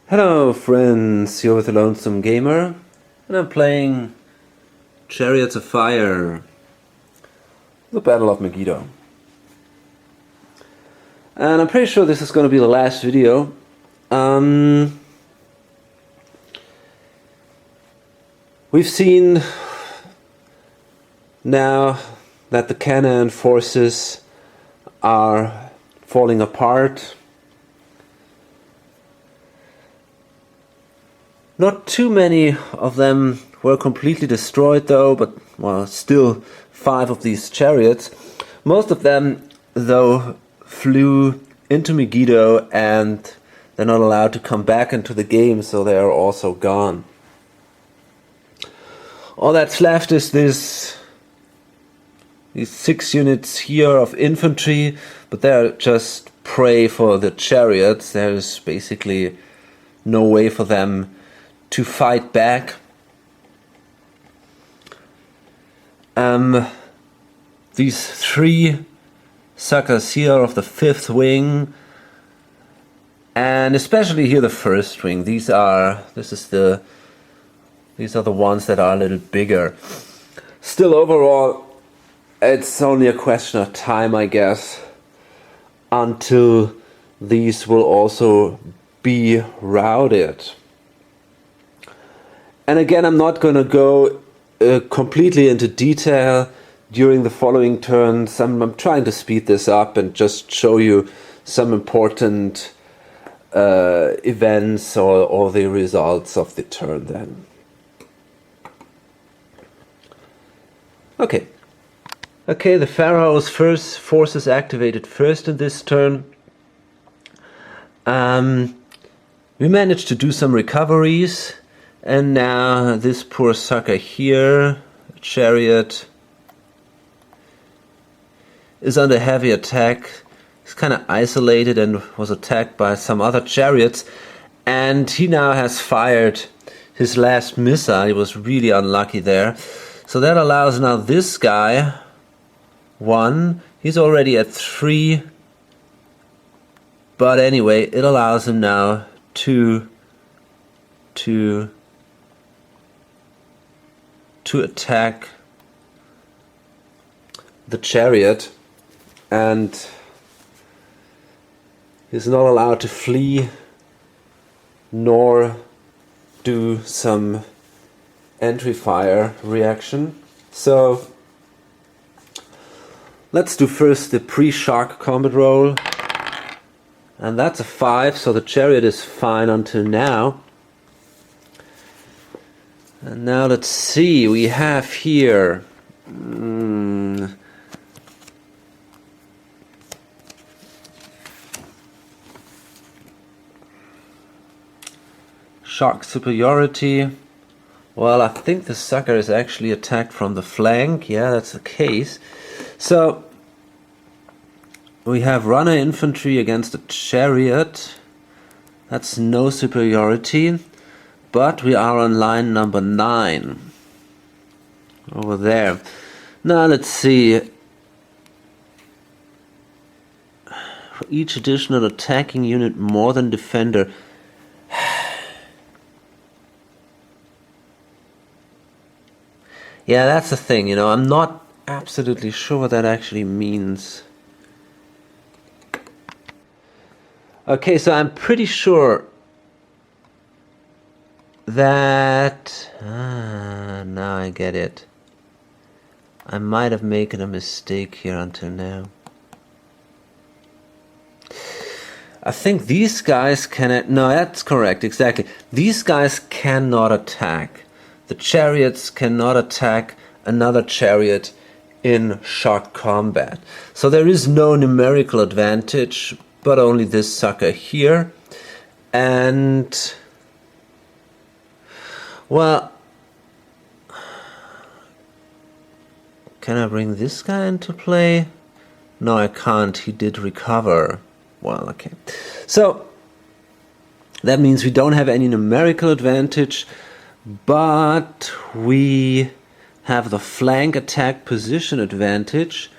Hello friends, you're with the Lonesome Gamer, and I'm playing Chariots of Fire, the Battle of Megiddo. And I'm pretty sure this is going to be the last video. We've seen now that the Canaan forces are falling apart. Not too many of them were completely destroyed though, but well, still 5 of these chariots. Most of them though flew into Megiddo and they're not allowed to come back into the game, so they are also gone. All that's left is these 6 units here of infantry, but they're just prey for the chariots. There's basically no way for them to fight back. These 3 suckers here of the 5th wing, and especially here the 1st wing. These are the ones that are a little bigger. Still, overall, it's only a question of time, I guess, until these will also be routed. And again, I'm not going to go completely into detail during the following turns. I'm trying to speed this up and just show you some important events or the results of the turn then. Okay, the Pharaoh's first forces activated first in this turn. We managed to do some recoveries. And now this poor sucker here, chariot, is under heavy attack. He's kind of isolated and was attacked by some other chariots. And he now has fired his last missile. He was really unlucky there. So that allows now this guy 1. He's already at 3. But anyway, it allows him now to attack the chariot, and he's not allowed to flee nor do some entry fire reaction. So let's do first the pre-shock combat roll, and that's a 5, so the chariot is fine until now. And now let's see, we have here shock superiority. Well, I think the sucker is actually attacked from the flank. Yeah, that's the case. So we have runner infantry against a chariot. That's no superiority. But we are on line number 9. Over there. Now let's see. For each additional attacking unit more than defender. Yeah, that's the thing, you know, I'm not absolutely sure what that actually means. Okay, so I'm pretty sure that now I get it. I might have made a mistake here until now. I think these guys cannot. No, that's correct, exactly. These guys cannot attack. The chariots cannot attack another chariot in shock combat. So there is no numerical advantage, but only this sucker here. And well, can I bring this guy into play? No, I can't. He did recover. Well, okay. So that means we don't have any numerical advantage, but we have the flank attack position advantage,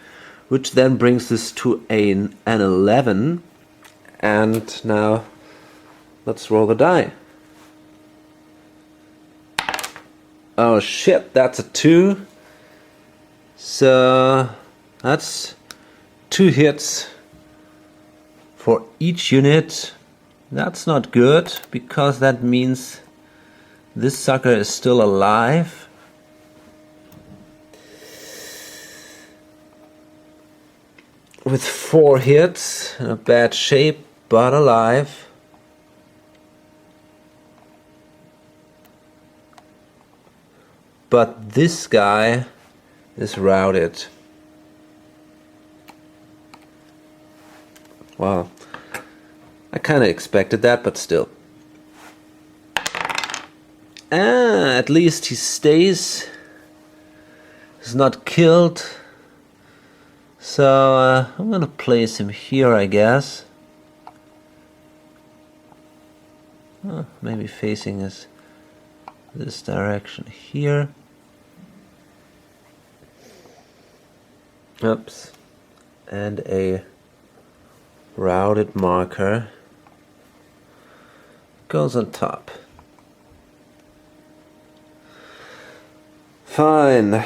which then brings this to an 11. And now let's roll the die. Oh shit, that's a 2. So that's 2 hits for each unit. That's not good, because that means this sucker is still alive. With 4 hits, in a bad shape, but alive. But this guy is routed. Wow. I kind of expected that, but still. At least he stays. He's not killed. So I'm gonna place him here, I guess. Maybe facing this direction here. Oops. And a routed marker goes on top. Fine.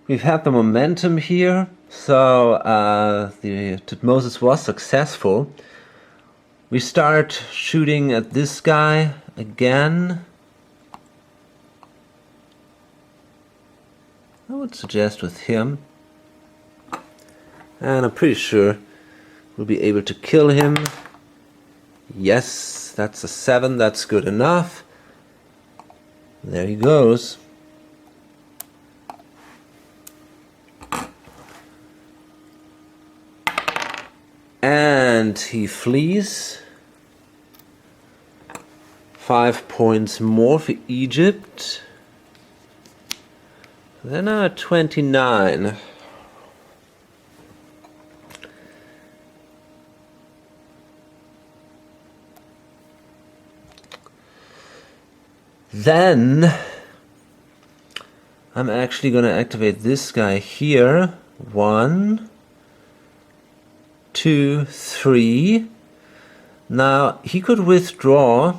We've had the momentum here, so the Tutmosis was successful. We start shooting at this guy again. I would suggest with him. And I'm pretty sure we'll be able to kill him. Yes, that's a 7, that's good enough. There he goes. And he flees. 5 points more for Egypt. Then now at 29. Then I'm actually going to activate this guy here. 1, 2, 3. Now he could withdraw.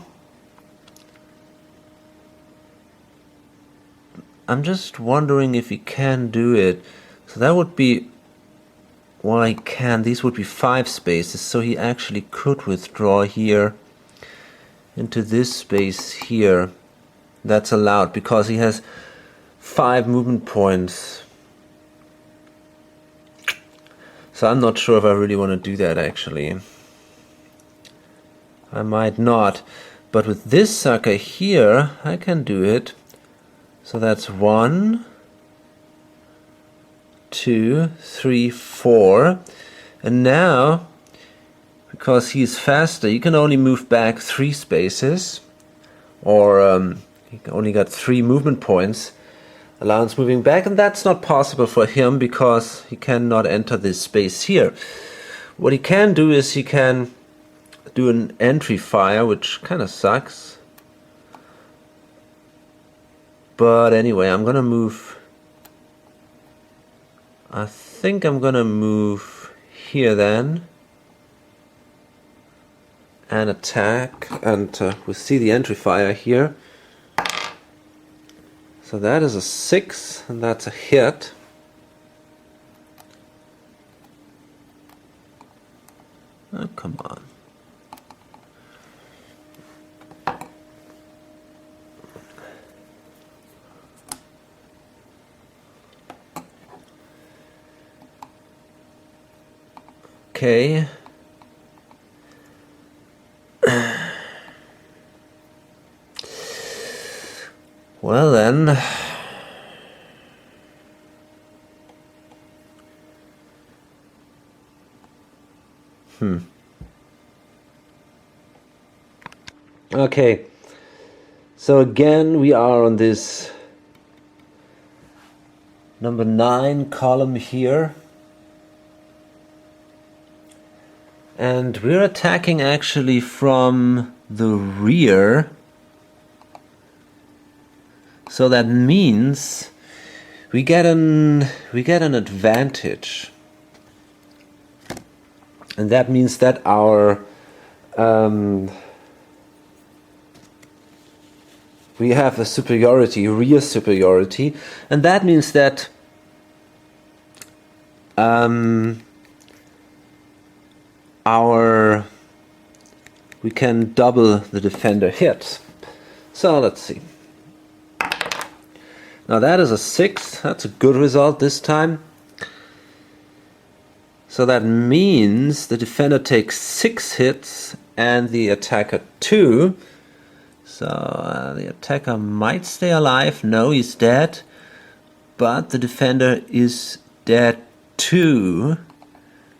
I'm just wondering if he can do it. So that would be, well, I can. These would be 5 spaces, so he actually could withdraw here into this space here. That's allowed because he has 5 movement points. So I'm not sure if I really want to do that actually. I might not. But with this sucker here, I can do it. So that's 1, 2, 3, 4. And now, because he's faster, you can only move back 3 spaces. Or he only got 3 movement points. Allowance moving back, and that's not possible for him because he cannot enter this space here. What he can do is he can do an entry fire, which kind of sucks. But anyway, I'm gonna move. I think I'm gonna move here then and attack, and we'll see the entry fire here. So that is a 6, and that's a hit. Oh, come on. Okay. Well then. Okay. So again we are on this number 9 column here. And we're attacking actually from the rear. So that means we get an advantage. And that means that our we have a superiority, rear superiority, and that means that we can double the defender hit. So let's see. Now that is a 6. That's a good result this time. So that means the defender takes 6 hits and the attacker 2. So the attacker might stay alive. No, he's dead. But the defender is dead too.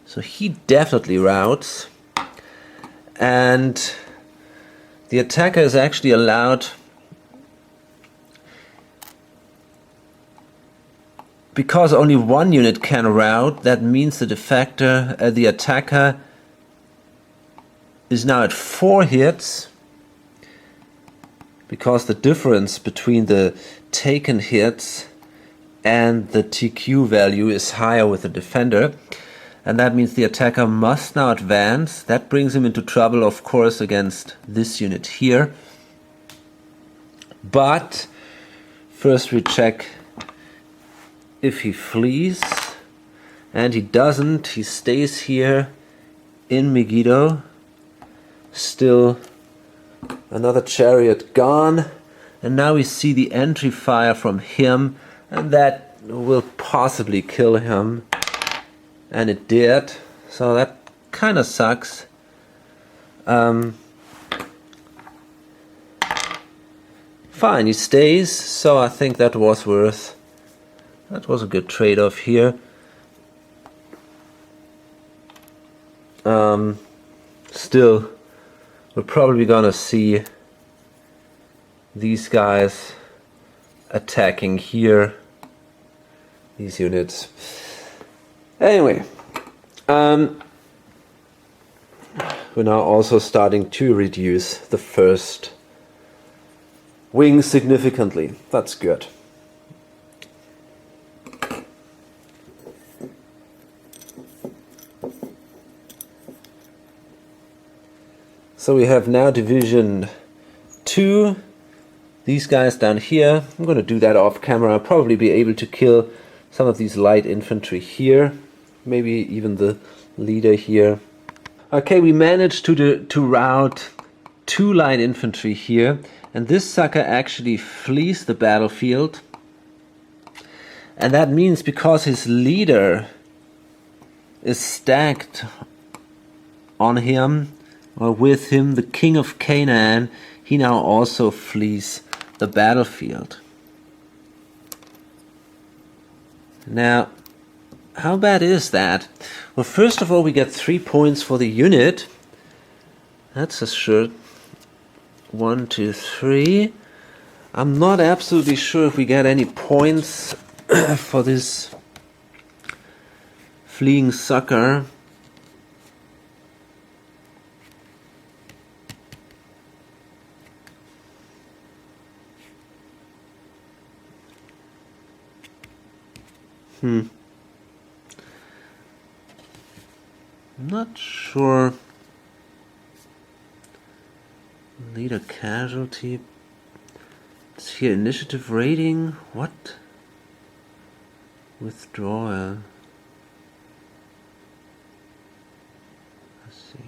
So he definitely routs. And the attacker is actually allowed, because only one unit can rout. That means the attacker is now at 4 hits, because the difference between the taken hits and the TQ value is higher with the defender. And that means the attacker must now advance. That brings him into trouble, of course, against this unit here. But first we check if he flees. And he doesn't. He stays here in Megiddo. Still another chariot gone. And now we see the entry fire from him. And that will possibly kill him. And it did, so that kind of sucks. Fine, he stays, so I think that was a good trade-off here. Still, we're probably gonna see these guys attacking here, these units. Anyway, we're now also starting to reduce the first wing significantly. That's good. So we have now division 2. These guys down here. I'm going to do that off camera. I'll probably be able to kill some of these light infantry here. Maybe even the leader here. Okay, we managed to rout 2 light infantry here, and this sucker actually flees the battlefield. And that means, because his leader is stacked on him, or with him, the king of Canaan, he now also flees the battlefield. Now, how bad is that? Well, first of all, we get 3 points for the unit. That's assured. 1, 2, 3. I'm not absolutely sure if we get any points for this fleeing sucker. I'm not sure. Leader casualty. It's here initiative rating. What? Withdrawal. Let's see.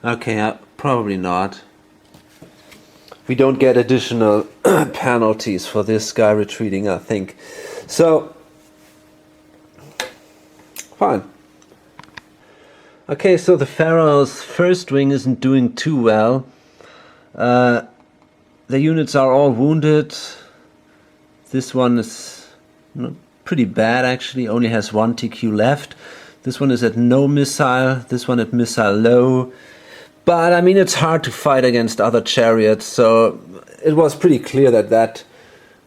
Okay, probably not. We don't get additional penalties for this guy retreating, I think. So, fine. Okay, so the Pharaoh's first wing isn't doing too well. The units are all wounded. This one is pretty bad, actually. Only has 1 TQ left. This one is at no missile. This one at missile low. But, I mean, it's hard to fight against other chariots. So, it was pretty clear that that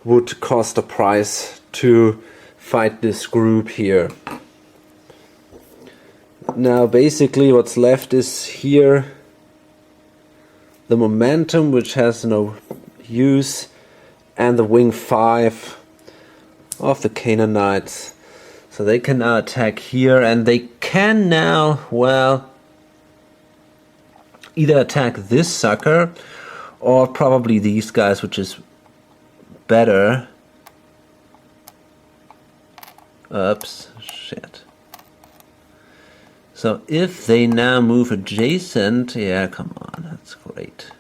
would cost a price to fight this group here. Now basically what's left is here the momentum, which has no use, and the wing 5 of the Canaanites. So they can now attack here, and they can now, well, either attack this sucker or probably these guys, which is better. Oops, shit. So if they now move adjacent, yeah, come on, that's great.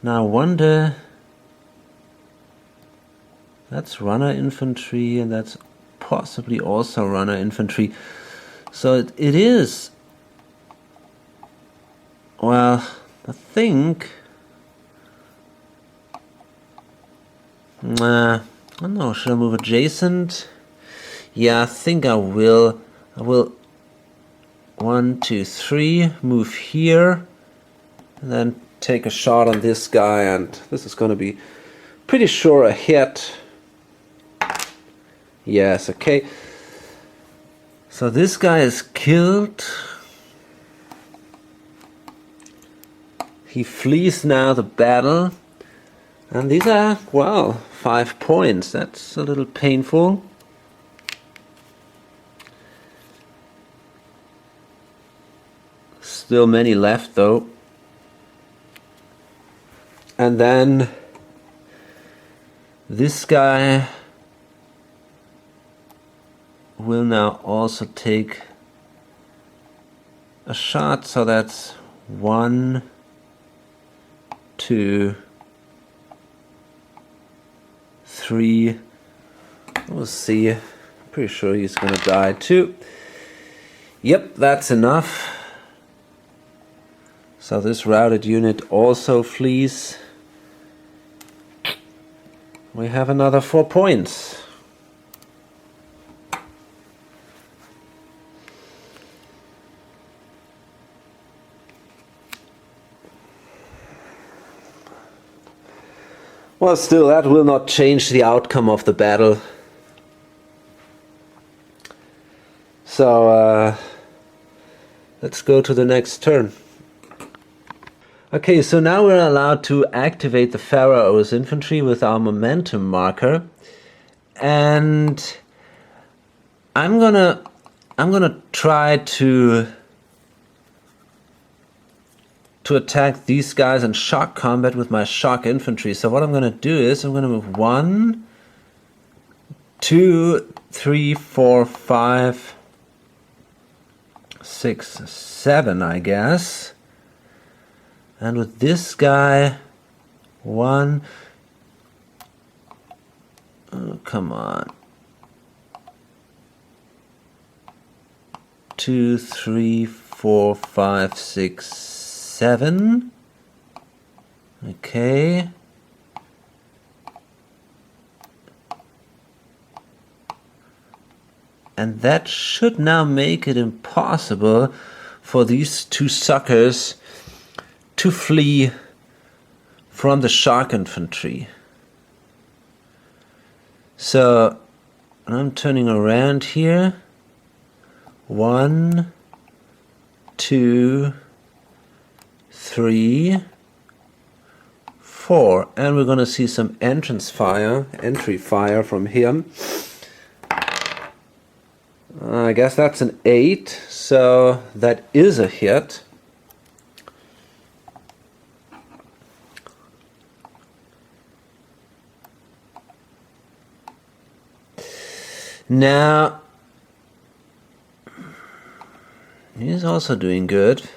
Now I wonder, that's runner infantry, and that's possibly also runner infantry. So it is, well, I think, I don't know, should I move adjacent? Yeah, I think I will. I will 1, 2, 3, move here, and then take a shot on this guy, and this is going to be pretty sure a hit. Yes, okay. So this guy is killed. He flees now the battle. And these are, well, 5 points. That's a little painful. Still many left though. And then this guy will now also take a shot, so that's 1, 2, 3. We'll see. Pretty sure he's gonna die too. Yep, that's enough. So this routed unit also flees. We have another 4 points. Well, still, that will not change the outcome of the battle. So, let's go to the next turn. Okay, so now we're allowed to activate the Pharaoh's infantry with our momentum marker. And I'm gonna try to attack these guys in shock combat with my shock infantry. So what I'm going to do is I'm going to move 1, 2, 3, 4, 5, 6, 7, I guess. And with this guy, 1, oh, come on, 2, 3, 4, 5, 6, 7. Okay. And that should now make it impossible for these 2 suckers to flee from the shock infantry. So I'm turning around here. 1, 2, 3, 4, and we're going to see some entry fire from him. I guess that's an 8, so that is a hit. Now, he's also doing good.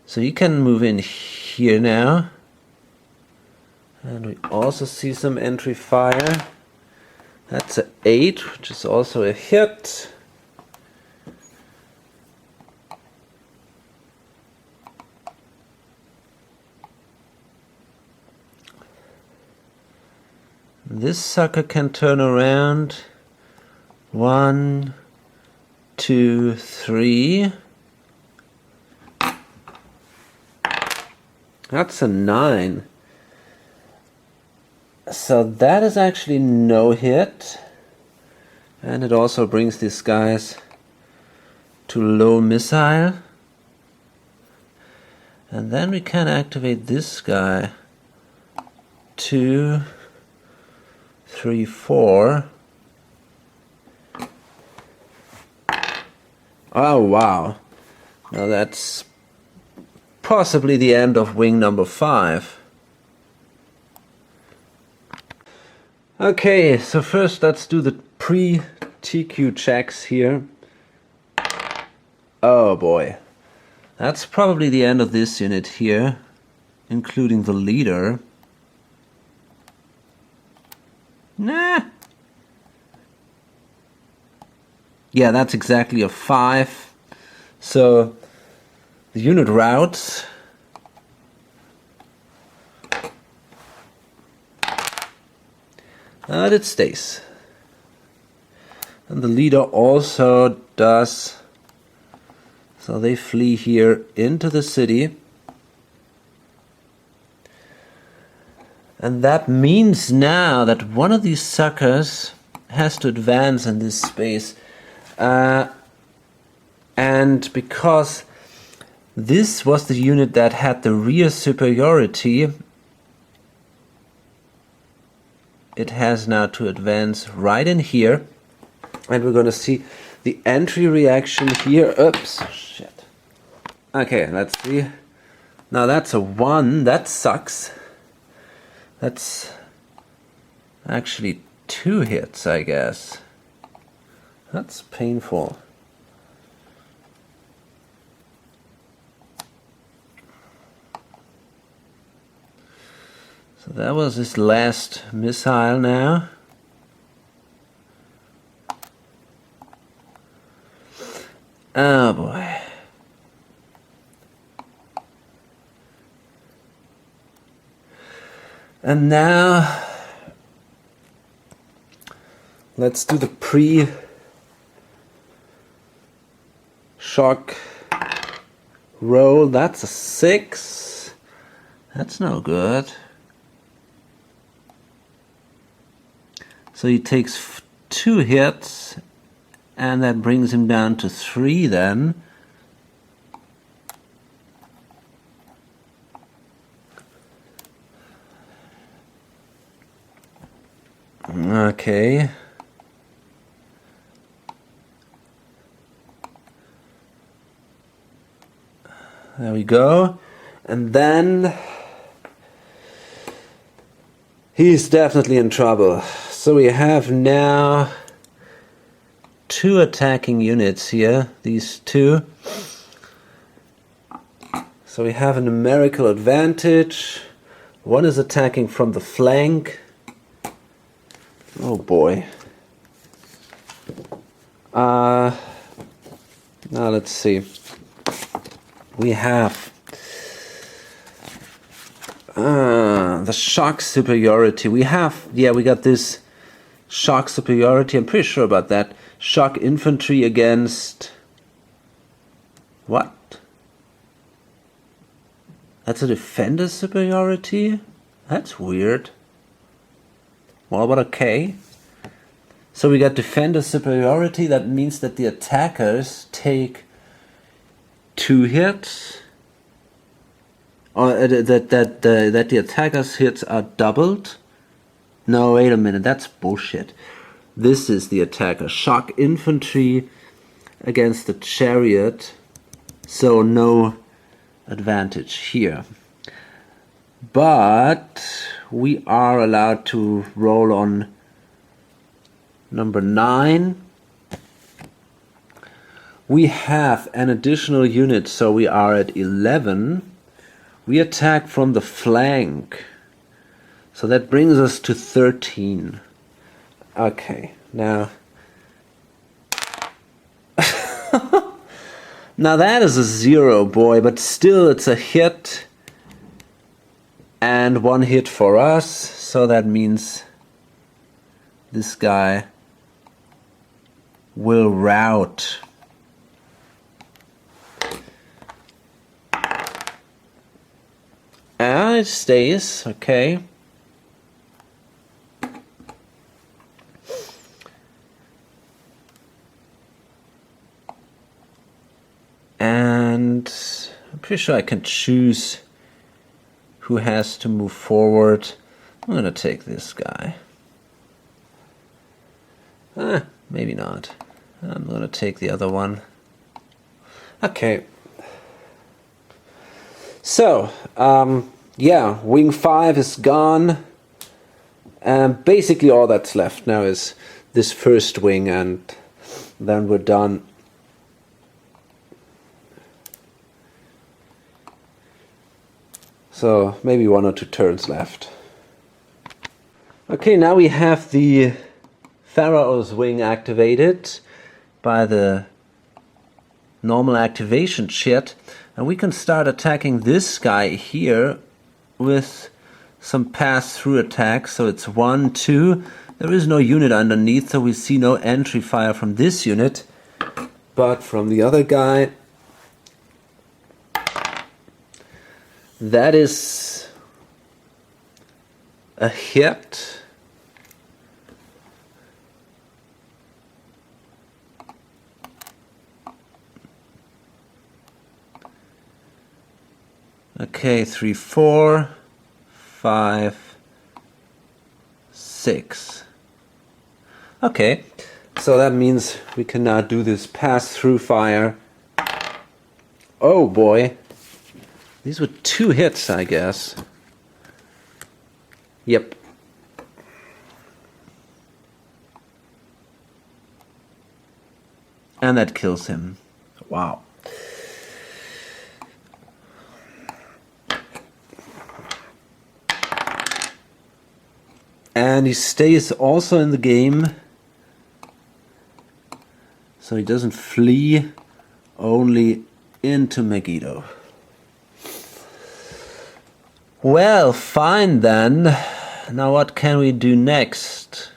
So you can move in here now. And we also see some entry fire. That's an 8, which is also a hit. This sucker can turn around. 1, 2, 3. That's a 9. So that is actually no hit. And it also brings these guys to low missile. And then we can activate this guy. 2, 3, 4. Oh wow. Now that's possibly the end of wing number 5. Okay, so first let's do the pre-TQ checks here. Oh boy. That's probably the end of this unit here, including the leader. Nah. Yeah, that's exactly a 5. So the unit routes. And it stays. And the leader also does. So they flee here into the city. And that means now that one of these suckers has to advance in this space. And because this was the unit that had the rear superiority, it has now to advance right in here. And we're going to see the entry reaction here. Oops, shit. Okay, let's see. Now that's a 1. That sucks. That's actually 2 hits, I guess. That's painful. So that was his last missile now. Oh boy. And now let's do the pre-shock roll. That's a 6. That's no good. So he takes 2 hits, and that brings him down to 3 then. Okay. There we go. And then he's definitely in trouble. So we have now 2 attacking units here, these 2. So we have a numerical advantage. One is attacking from the flank. Oh boy. Now let's see. We have the shock superiority. We got this shock superiority. I'm pretty sure about that. Shock infantry against what? That's a defender superiority? That's weird. Well, but okay. So we got defender superiority. That means that the attackers take 2 hits. Or that the attackers' hits are doubled. No, wait a minute. That's bullshit. This is the attacker. Shock infantry against the chariot. So no advantage here. But we are allowed to roll on number 9. We have an additional unit, so we are at 11. We attack from the flank. So that brings us to 13. Okay, now... now that is a 0, boy, but still it's a hit. And 1 hit for us, so that means this guy will rout. And it stays, okay. And I'm pretty sure I can choose who has to move forward. I'm gonna take this guy. Maybe not. I'm gonna take the other one. Okay. So, yeah, wing 5 is gone. And basically all that's left now is this first wing, and then we're done. So maybe 1 or 2 turns left. Okay, now we have the Pharaoh's wing activated by the normal activation chit, and we can start attacking this guy here with some pass-through attacks. So it's 1, 2. There is no unit underneath, so we see no entry fire from this unit, but from the other guy. That is a hit. Okay, 3, 4, 5, 6. Okay, so that means we can now do this pass-through fire. Oh boy. These were 2 hits, I guess. Yep. And that kills him. Wow. And he stays also in the game. So he doesn't flee, only into Megiddo. Well, fine then. Now what can we do next?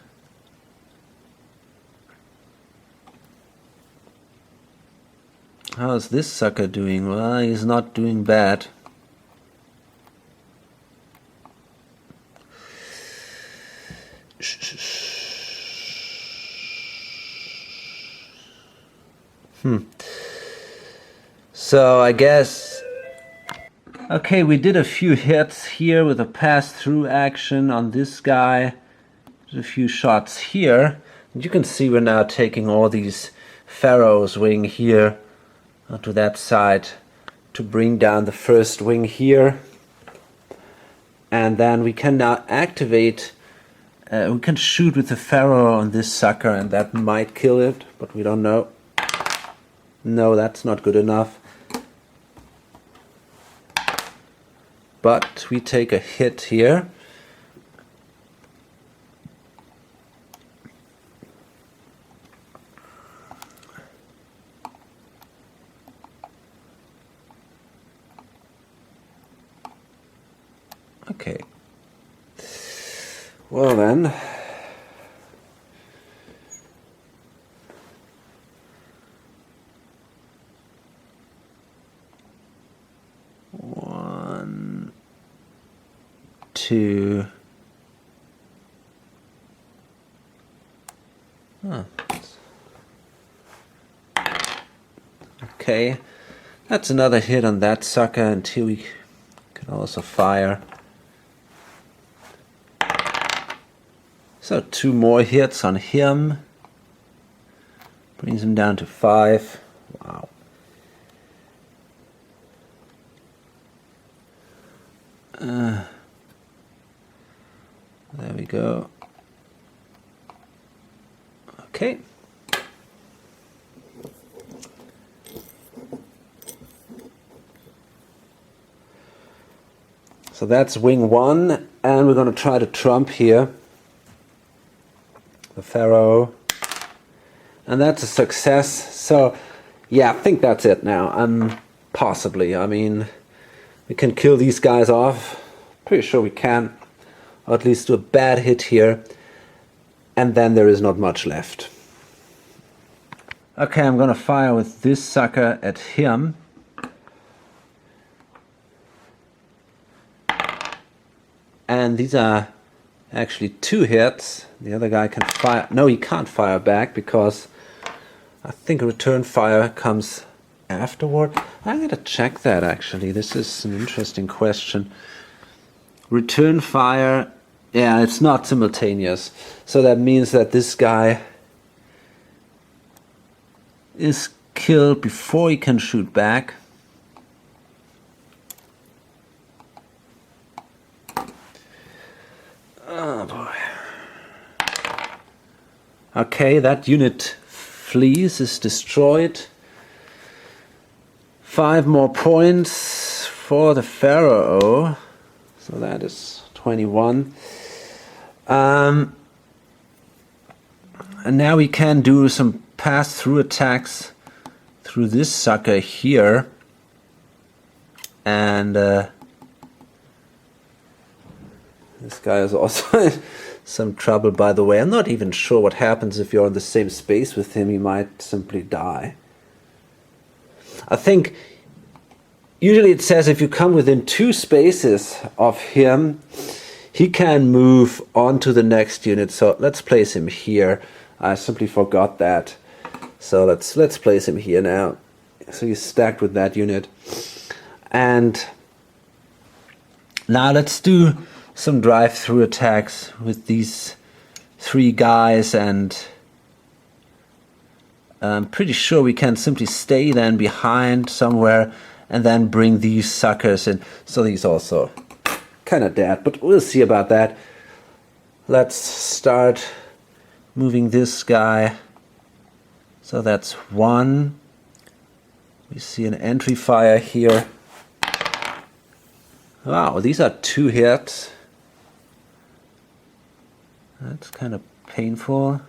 How's this sucker doing? Well, he's not doing bad. So I guess... Okay, we did a few hits here with a pass-through action on this guy. There's a few shots here. And you can see we're now taking all these Pharaoh's wing here onto that side to bring down the first wing here. And then we can now activate... we can shoot with the Pharaoh on this sucker, and that might kill it, but we don't know. No, that's not good enough. But we take a hit here. Okay. Well then. One, two. Okay, that's another hit on that sucker, and here we can also fire. So 2 more hits on him. Brings him down to 5. Wow. There we go. Okay. So that's wing 1, and we're going to try to trump here the Pharaoh, and that's a success. So yeah, I think that's it now. Possibly, I mean, we can kill these guys off. Pretty sure we can, or at least do a bad hit here, and then there is not much left. Okay, I'm gonna fire with this sucker at him. And these are actually 2 hits. The other guy can fire. No, he can't fire back because I think a return fire comes afterward. I'm gonna check that actually. This is an interesting question. Return fire. Yeah, it's not simultaneous. So that means that this guy is killed before he can shoot back. Oh boy. Okay, that unit flees, is destroyed. 5 more points for the Pharaoh. So that is 21. And now we can do some pass-through attacks through this sucker here. And this guy is also in some trouble, by the way. I'm not even sure what happens if you're in the same space with him. He might simply die. I think usually it says if you come within 2 spaces of him, he can move on to the next unit. So let's place him here. I simply forgot that. So let's place him here now. So he's stacked with that unit. And now let's do some drive-through attacks with these 3 guys, and I'm pretty sure we can simply stay then behind somewhere and then bring these suckers in. So he's also kind of dead, but we'll see about that. Let's start moving this guy. So that's 1. We see an entry fire here. Wow, these are 2 hits. That's kind of painful.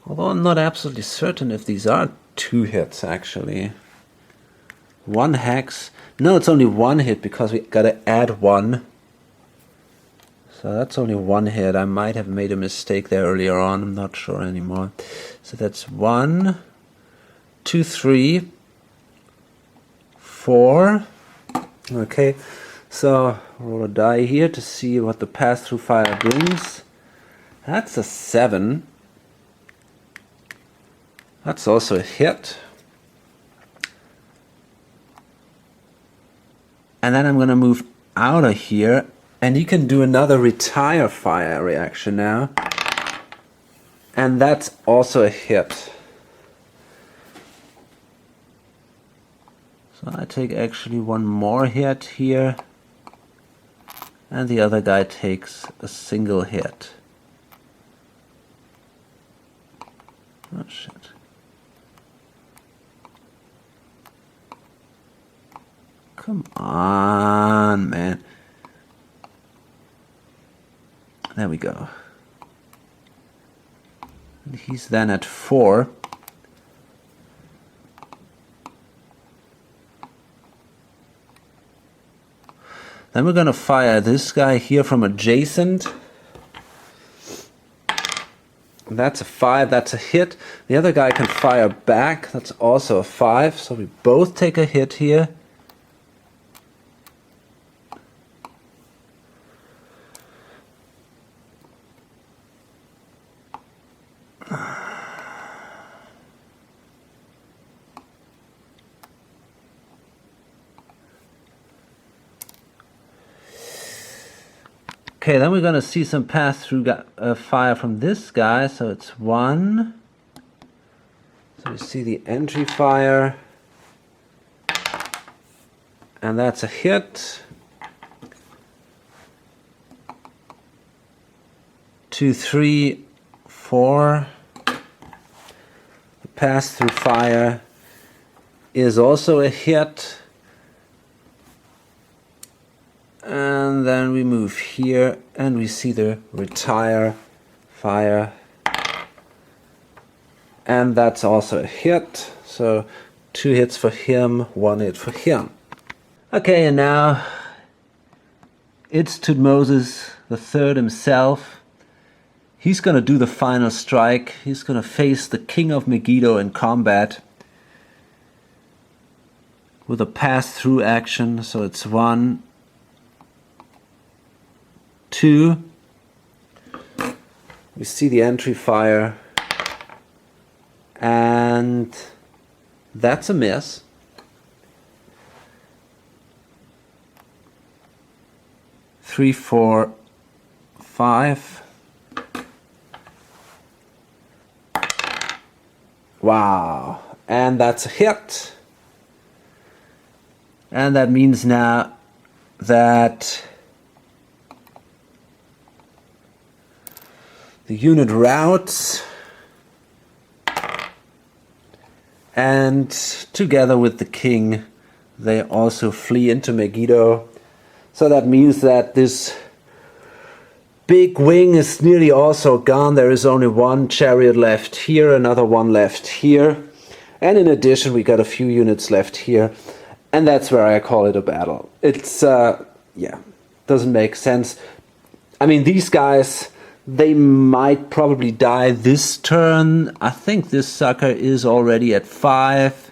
Although I'm not absolutely certain if these are 2 hits actually. 1 hex. No, it's only 1 hit because we gotta add 1. So that's only 1 hit. I might have made a mistake there earlier on. I'm not sure anymore. So that's 1, 2, 3, 4. Okay. So roll a die here to see what the pass-through fire brings. That's a 7. That's also a hit. And then I'm going to move out of here, and he can do another retire fire reaction now. And that's also a hit. So I take actually 1 more hit here. And the other guy takes a single hit. Oh shit. Come on, man. There we go. And he's then at 4. Then we're going to fire this guy here from adjacent. That's a 5, that's a hit. The other guy can fire back, that's also a 5. So we both take a hit here. Okay, then we're going to see some pass-through fire from this guy. So it's 1. So we see the entry fire. And that's a hit. 2, 3, 4. The pass-through fire is also a hit. And then we move here and we see the retire fire. And that's also a hit. So 2 hits for him, 1 hit for him. Okay, and now it's Tutmosis III himself. He's going to do the final strike. He's going to face the King of Megiddo in combat with a pass-through action. So it's 1, 2. We see the entry fire, And that's a miss. Three, 4, 5. Wow. And that's a hit. And that means now that the unit routes, and together with the king they also flee into Megiddo. So that means that this big wing is nearly also gone. There is only one chariot left here, another one left here, and in addition we got a few units left here, and that's where I call it a battle. It's yeah, doesn't make sense. I mean, these guys, they might probably die this turn. I think this sucker is already at 5.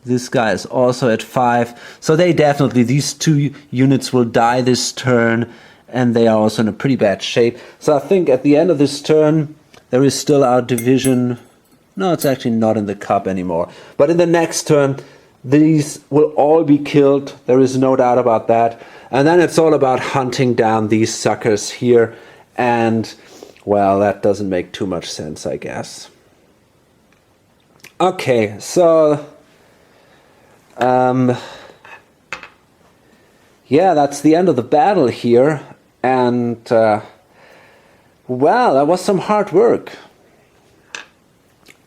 This guy is also at 5. So they definitely, these 2 units will die this turn, and they are also in a pretty bad shape. So I think at the end of this turn, there is still our division. No, it's actually not in the cup anymore. But in the next turn, these will all be killed. There is no doubt about that. And then it's all about hunting down these suckers here. And, well, that doesn't make too much sense, I guess. Okay, so yeah, that's the end of the battle here. And, well, that was some hard work.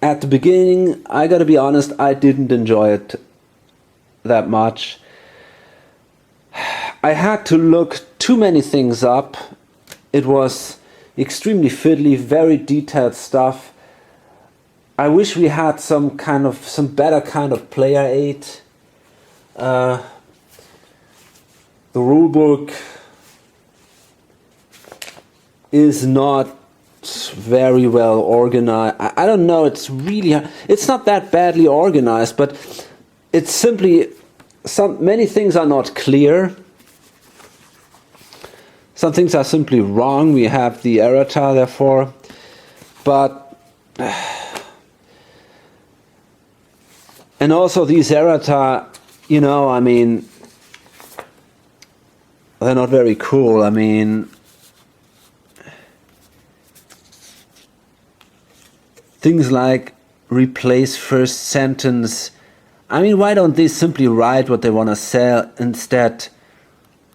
At the beginning, I gotta be honest, I didn't enjoy it that much. I had to look too many things up. It was extremely fiddly, very detailed stuff. I wish we had some better kind of player aid. The rulebook is not very well organized. I don't know, it's not that badly organized, but it's simply many things are not clear. Some things are simply wrong. We have the errata, therefore, but and also these errata, you know, I mean, they're not very cool. I mean, things like replace first sentence. I mean, why don't they simply write what they want to sell instead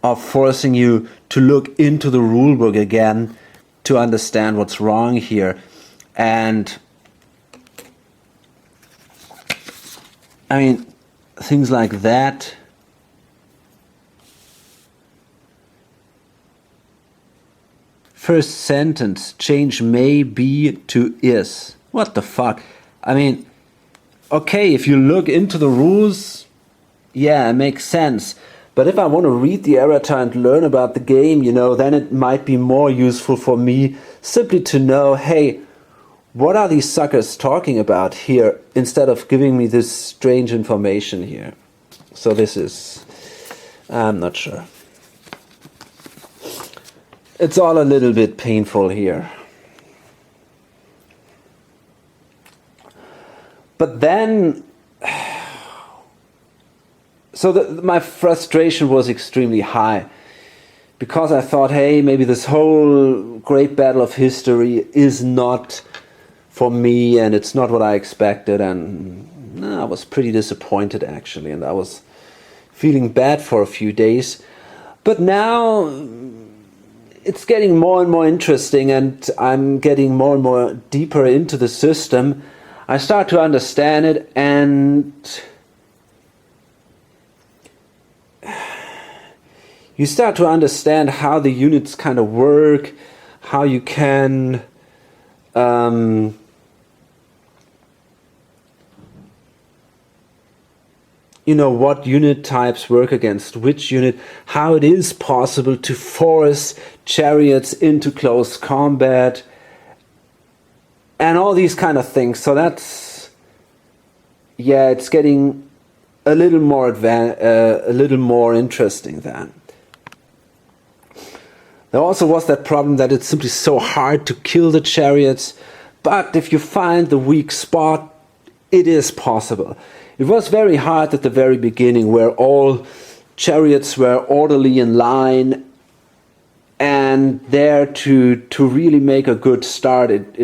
of forcing you to look into the rulebook again to understand what's wrong here? And I mean, things like that. First sentence, change may be to is. What the fuck? I mean, okay, if you look into the rules, yeah, it makes sense. But if I want to read the errata and learn about the game, you know, then it might be more useful for me simply to know, hey, what are these suckers talking about here, instead of giving me this strange information here. So this is, I'm not sure. It's all a little bit painful here. But then, so my frustration was extremely high, because I thought, hey, maybe this whole great battle of history is not for me, and it's not what I expected, and I was pretty disappointed actually, and I was feeling bad for a few days. But now it's getting more and more interesting, and I'm getting more and more deeper into the system. I start to understand it, and you start to understand how the units kind of work, how you can you know, what unit types work against which unit, how it is possible to force chariots into close combat, and all these kind of things. So that's, yeah, it's getting a little more interesting then. There also was that problem that it's simply so hard to kill the chariots, But if you find the weak spot, it is possible. It was very hard at the very beginning, where all chariots were orderly in line, and there to really make a good start, it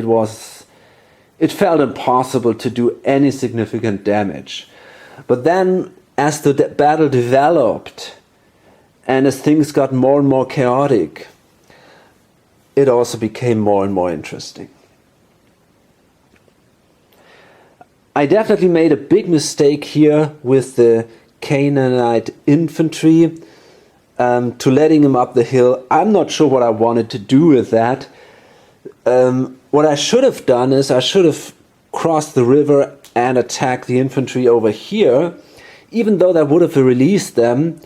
felt impossible to do any significant damage. But then, as the battle developed, and as things got more and more chaotic, it also became more and more interesting. I definitely made a big mistake here with the Canaanite infantry, to letting him up the hill. I'm not sure what I wanted to do with that. What I should have done is I should have crossed the river and attacked the infantry over here. Even though that would have released them,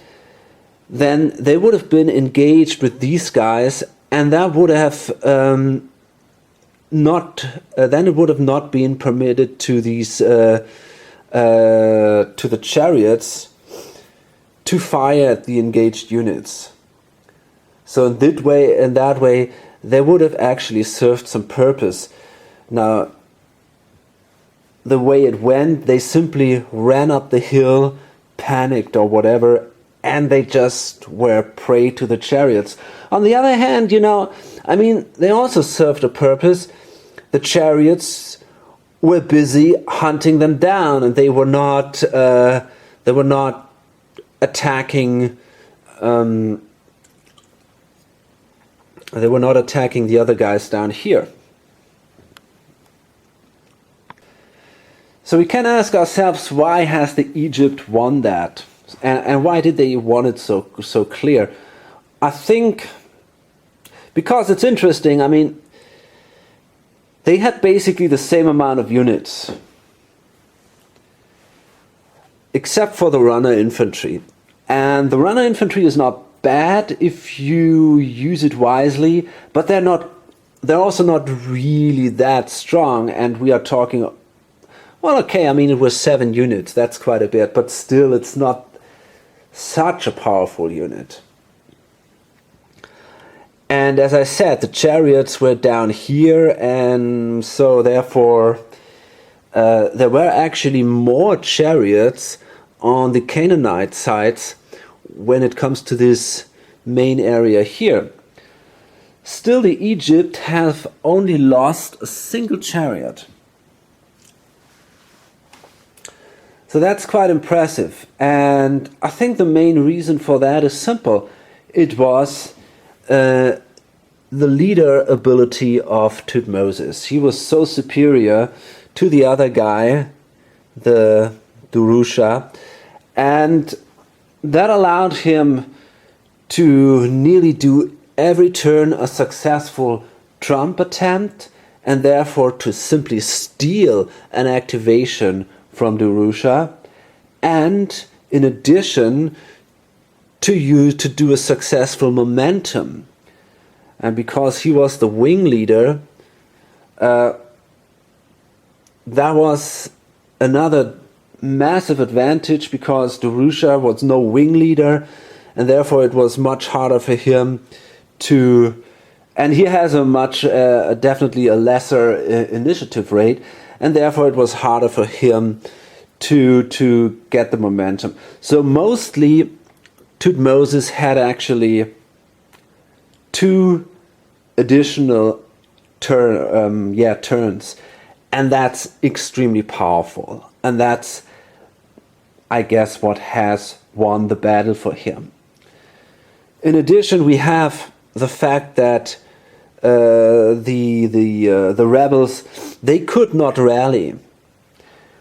then they would have been engaged with these guys, and that would have then it would have not been permitted to these to the chariots to fire at the engaged units. So in that way, they would have actually served some purpose. Now, the way it went, they simply ran up the hill, panicked or whatever, and they just were prey to the chariots. On the other hand, they also served a purpose. The chariots were busy hunting them down, and they were not attacking. They were not attacking the other guys down here. So we can ask ourselves, why has the Egypt won that? And why did they want it so clear? I think because it's interesting. They had basically the same amount of units, except for the runner infantry. And the runner infantry is not bad if you use it wisely, but they're also not really that strong. And we are talking, well, okay, it was 7 units, that's quite a bit, but still it's not such a powerful unit. And as I said, the chariots were down here, and so therefore there were actually more chariots on the Canaanite sides when it comes to this main area here. Still, the Egypt have only lost a single chariot. So that's quite impressive. And I think the main reason for that is simple. It was the leader ability of Tutmosis. He was so superior to the other guy, the Durusha, and that allowed him to nearly do every turn a successful trump attempt, and therefore to simply steal an activation from Durusha, and in addition to do a successful momentum. And because he was the wing leader, that was another massive advantage, because Durusha was no wing leader, and therefore it was much harder for him to, and he has definitely a lesser initiative rate, and therefore it was harder for him to get the momentum. So mostly Tutmosis had actually 2 additional turns, and that's extremely powerful, and that's, I guess, what has won the battle for him. In addition, we have the fact that the rebels, they could not rally,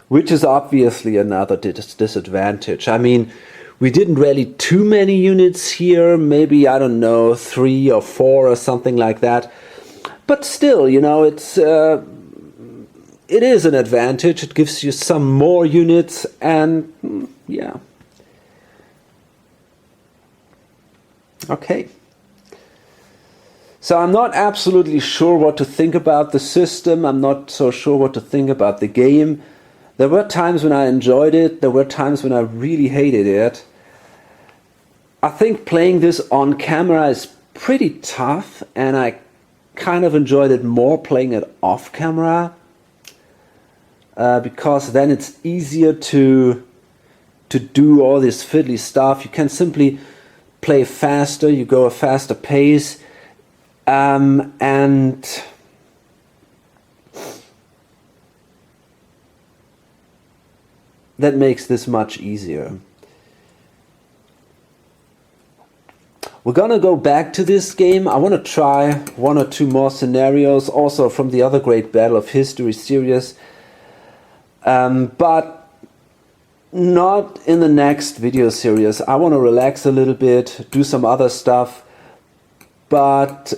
which is obviously another disadvantage. We didn't rally too many units here, maybe, 3 or 4 or something like that. But still, it is an advantage. It gives you some more units, and yeah. Okay. So I'm not absolutely sure what to think about the system. I'm not so sure what to think about the game. There were times when I enjoyed it. There were times when I really hated it. I think playing this on camera is pretty tough, and I kind of enjoyed it more playing it off camera, because then it's easier to do all this fiddly stuff. You can simply play faster, you go a faster pace, and that makes this much easier. We're gonna go back to this game. I want to try 1 or 2 more scenarios, also from the other great Battle of History series, but not in the next video series. I want to relax a little bit, do some other stuff, but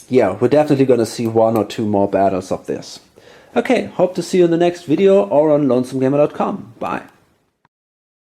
yeah, we're definitely gonna see 1 or 2 more battles of this. Okay, hope to see you in the next video or on lonesomegamer.com. Bye.